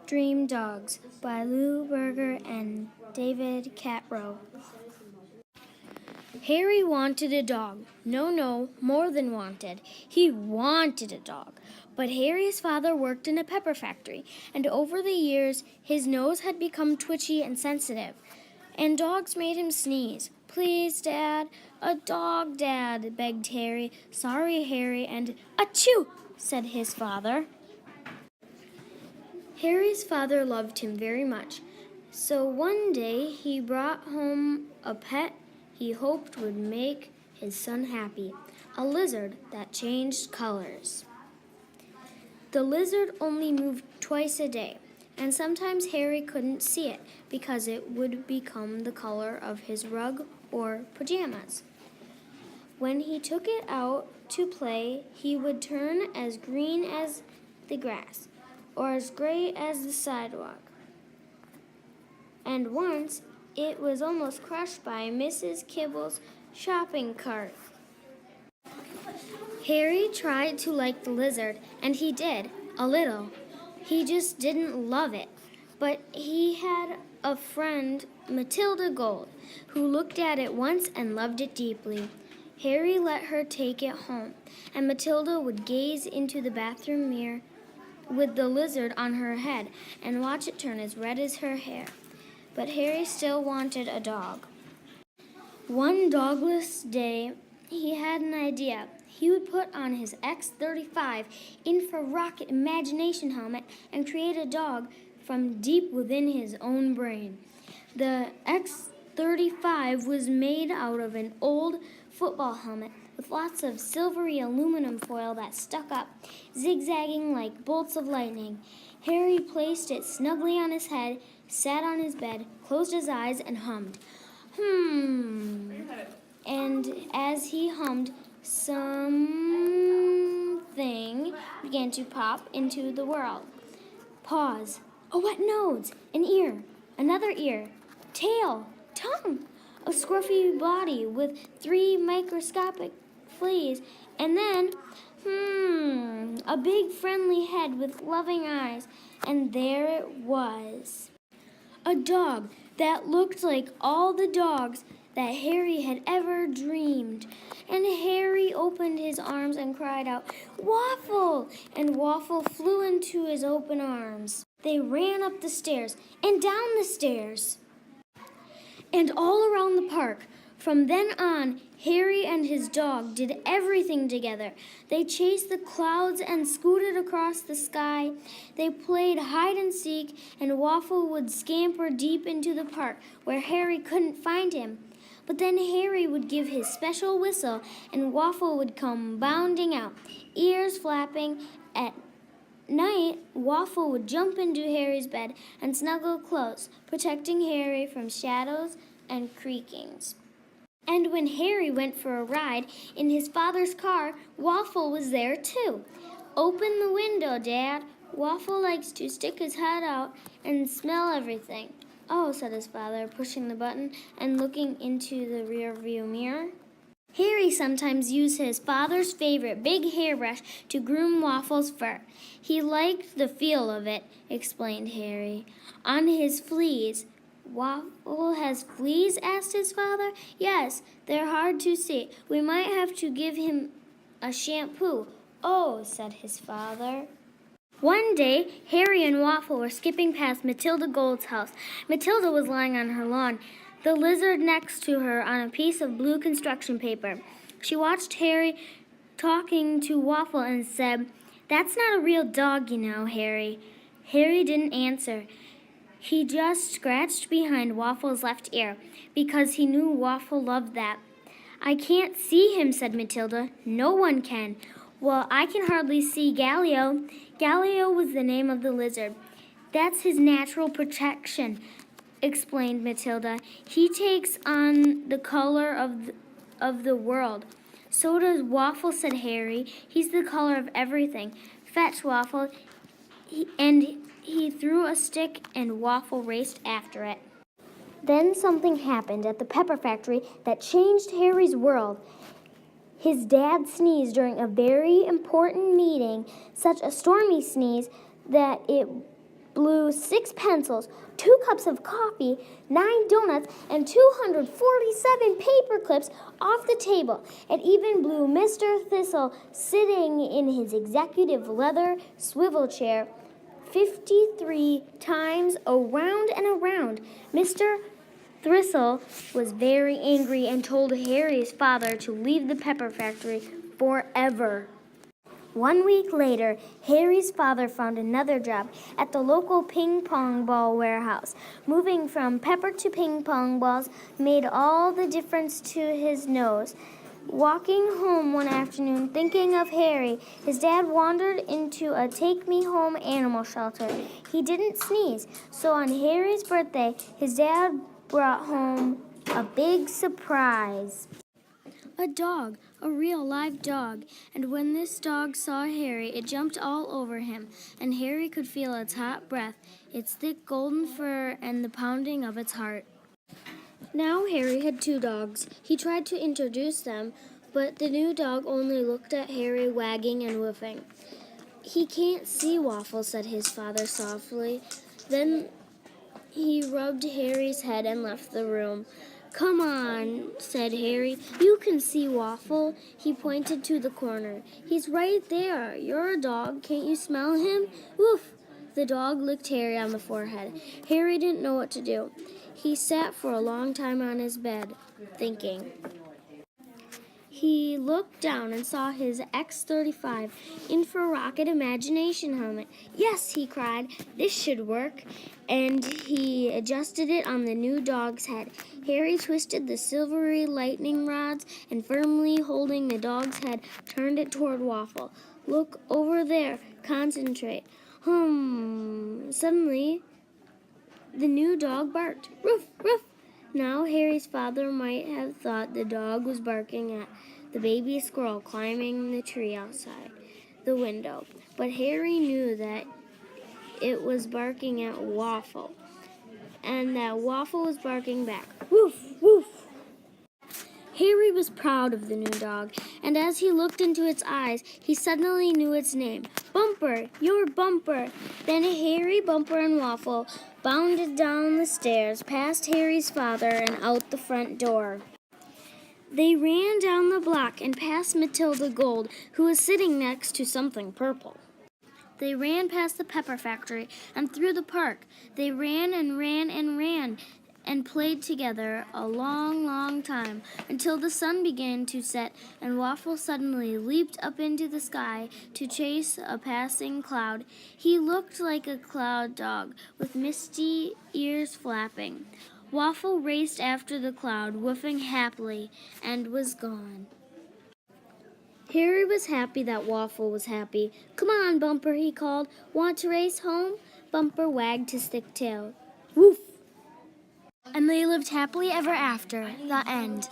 Dream Dogs by Lou Berger and David Catrow. Harry wanted a dog. No, more than wanted. He wanted a dog. But Harry's father worked in a pepper factory, and over the years, his nose had become twitchy and sensitive, and dogs made him sneeze. "Please, Dad, a dog, Dad," begged Harry. "Sorry, Harry," and "Achoo!" said his father. Harry's father loved him very much, so one day he brought home a pet he hoped would make his son happy, a lizard that changed colors. The lizard only moved twice a day, and sometimes Harry couldn't see it because it would become the color of his rug or pajamas. When he took it out to play, he would turn as green as the grass or as gray as the sidewalk. And once it was almost crushed by Mrs. Kibble's shopping cart. Harry tried to like the lizard, and he did, a little. He just didn't love it. But he had a friend, Matilda Gold, who looked at it once and loved it deeply. Harry let her take it home, and Matilda would gaze into the bathroom mirror with the lizard on her head and watch it turn as red as her hair. But Harry still wanted a dog. One dogless day, he had an idea. He would put on his X-35 infrarocket imagination helmet and create a dog from deep within his own brain. The X-35 was made out of an old football helmet with lots of silvery aluminum foil that stuck up, zigzagging like bolts of lightning. Harry placed it snugly on his head, sat on his bed, closed his eyes, and hummed. And as he hummed, something began to pop into the world. Paws, a wet nose, an ear, another ear, tail, tongue, a scruffy body with 3 microscopic fleas, and then, a big friendly head with loving eyes, and there it was. A dog that looked like all the dogs that Harry had ever dreamed. And Harry opened his arms and cried out, "Waffle!" And Waffle flew into his open arms. They ran up the stairs and down the stairs and all around the park. From then on, Harry and his dog did everything together. They chased the clouds and scooted across the sky. They played hide and seek, and Waffle would scamper deep into the park where Harry couldn't find him. But then Harry would give his special whistle, and Waffle would come bounding out, ears flapping. At night, Waffle would jump into Harry's bed and snuggle close, protecting Harry from shadows and creakings. And when Harry went for a ride in his father's car, Waffle was there too. "Open the window, Dad. Waffle likes to stick his head out and smell everything." "Oh," said his father, pushing the button and looking into the rearview mirror. Harry sometimes used his father's favorite big hairbrush to groom Waffle's fur. He liked the feel of it, explained Harry. "On his fleas." "Waffle has fleas?" asked his father. "Yes, they're hard to see. We might have to give him a shampoo." "Oh," said his father. One day, Harry and Waffle were skipping past Matilda Gold's house. Matilda was lying on her lawn, the lizard next to her on a piece of blue construction paper. She watched Harry talking to Waffle and said, "That's not a real dog, you know, Harry." Harry didn't answer. He just scratched behind Waffle's left ear because he knew Waffle loved that. "I can't see him," said Matilda. "No one can." "Well, I can hardly see Gallio." Gallio was the name of the lizard. "That's his natural protection," explained Matilda. "He takes on the color of the world." "So does Waffle," said Harry. "He's the color of everything." "Fetch, Waffle." He threw a stick and Waffle raced after it. Then something happened at the pepper factory that changed Harry's world. His dad sneezed during a very important meeting, such a stormy sneeze that it blew 6 pencils, 2 cups of coffee, 9 donuts, and 247 paper clips off the table. It even blew Mr. Thistle sitting in his executive leather swivel chair 53 times around and around. Mr. Thistle was very angry and told Harry's father to leave the pepper factory forever. 1 week later, Harry's father found another job at the local ping-pong ball warehouse. Moving from pepper to ping-pong balls made all the difference to his nose. Walking home one afternoon, thinking of Harry, his dad wandered into a take-me-home animal shelter. He didn't sneeze, so on Harry's birthday, his dad brought home a big surprise. A dog, a real live dog, and when this dog saw Harry, it jumped all over him, and Harry could feel its hot breath, its thick golden fur, and the pounding of its heart. Now Harry had 2 dogs. He tried to introduce them, but the new dog only looked at Harry, wagging and woofing. "He can't see, Waffle," said his father softly. Then he rubbed Harry's head and left the room. "Come on," said Harry. "You can see Waffle." He pointed to the corner. "He's right there. You're a dog. Can't you smell him? Woof!" The dog licked Harry on the forehead. Harry didn't know what to do. He sat for a long time on his bed, thinking. He looked down and saw his X-35 infrarocket imagination helmet. "Yes," he cried, "this should work." And he adjusted it on the new dog's head. Harry twisted the silvery lightning rods and firmly holding the dog's head, turned it toward Waffle. "Look over there. Concentrate." Suddenly, the new dog barked. "Ruff, ruff." Now Harry's father might have thought the dog was barking at the baby squirrel climbing the tree outside the window, but Harry knew that it was barking at Waffle, and that Waffle was barking back. Woof, woof. Harry was proud of the new dog, and as he looked into its eyes, he suddenly knew its name. "Bumper, you're Bumper." Then Harry, Bumper, and Waffle bounded down the stairs, past Harry's father, and out the front door. They ran down the block and past Matilda Gold, who was sitting next to something purple. They ran past the pepper factory and through the park. They ran and ran and ran and played together a long, long time, until the sun began to set and Waffle suddenly leaped up into the sky to chase a passing cloud. He looked like a cloud dog, with misty ears flapping. Waffle raced after the cloud, woofing happily, and was gone. Harry was happy that Waffle was happy. "Come on, Bumper," he called. "Want to race home?" Bumper wagged his thick tail. Woof! And they lived happily ever after. The end.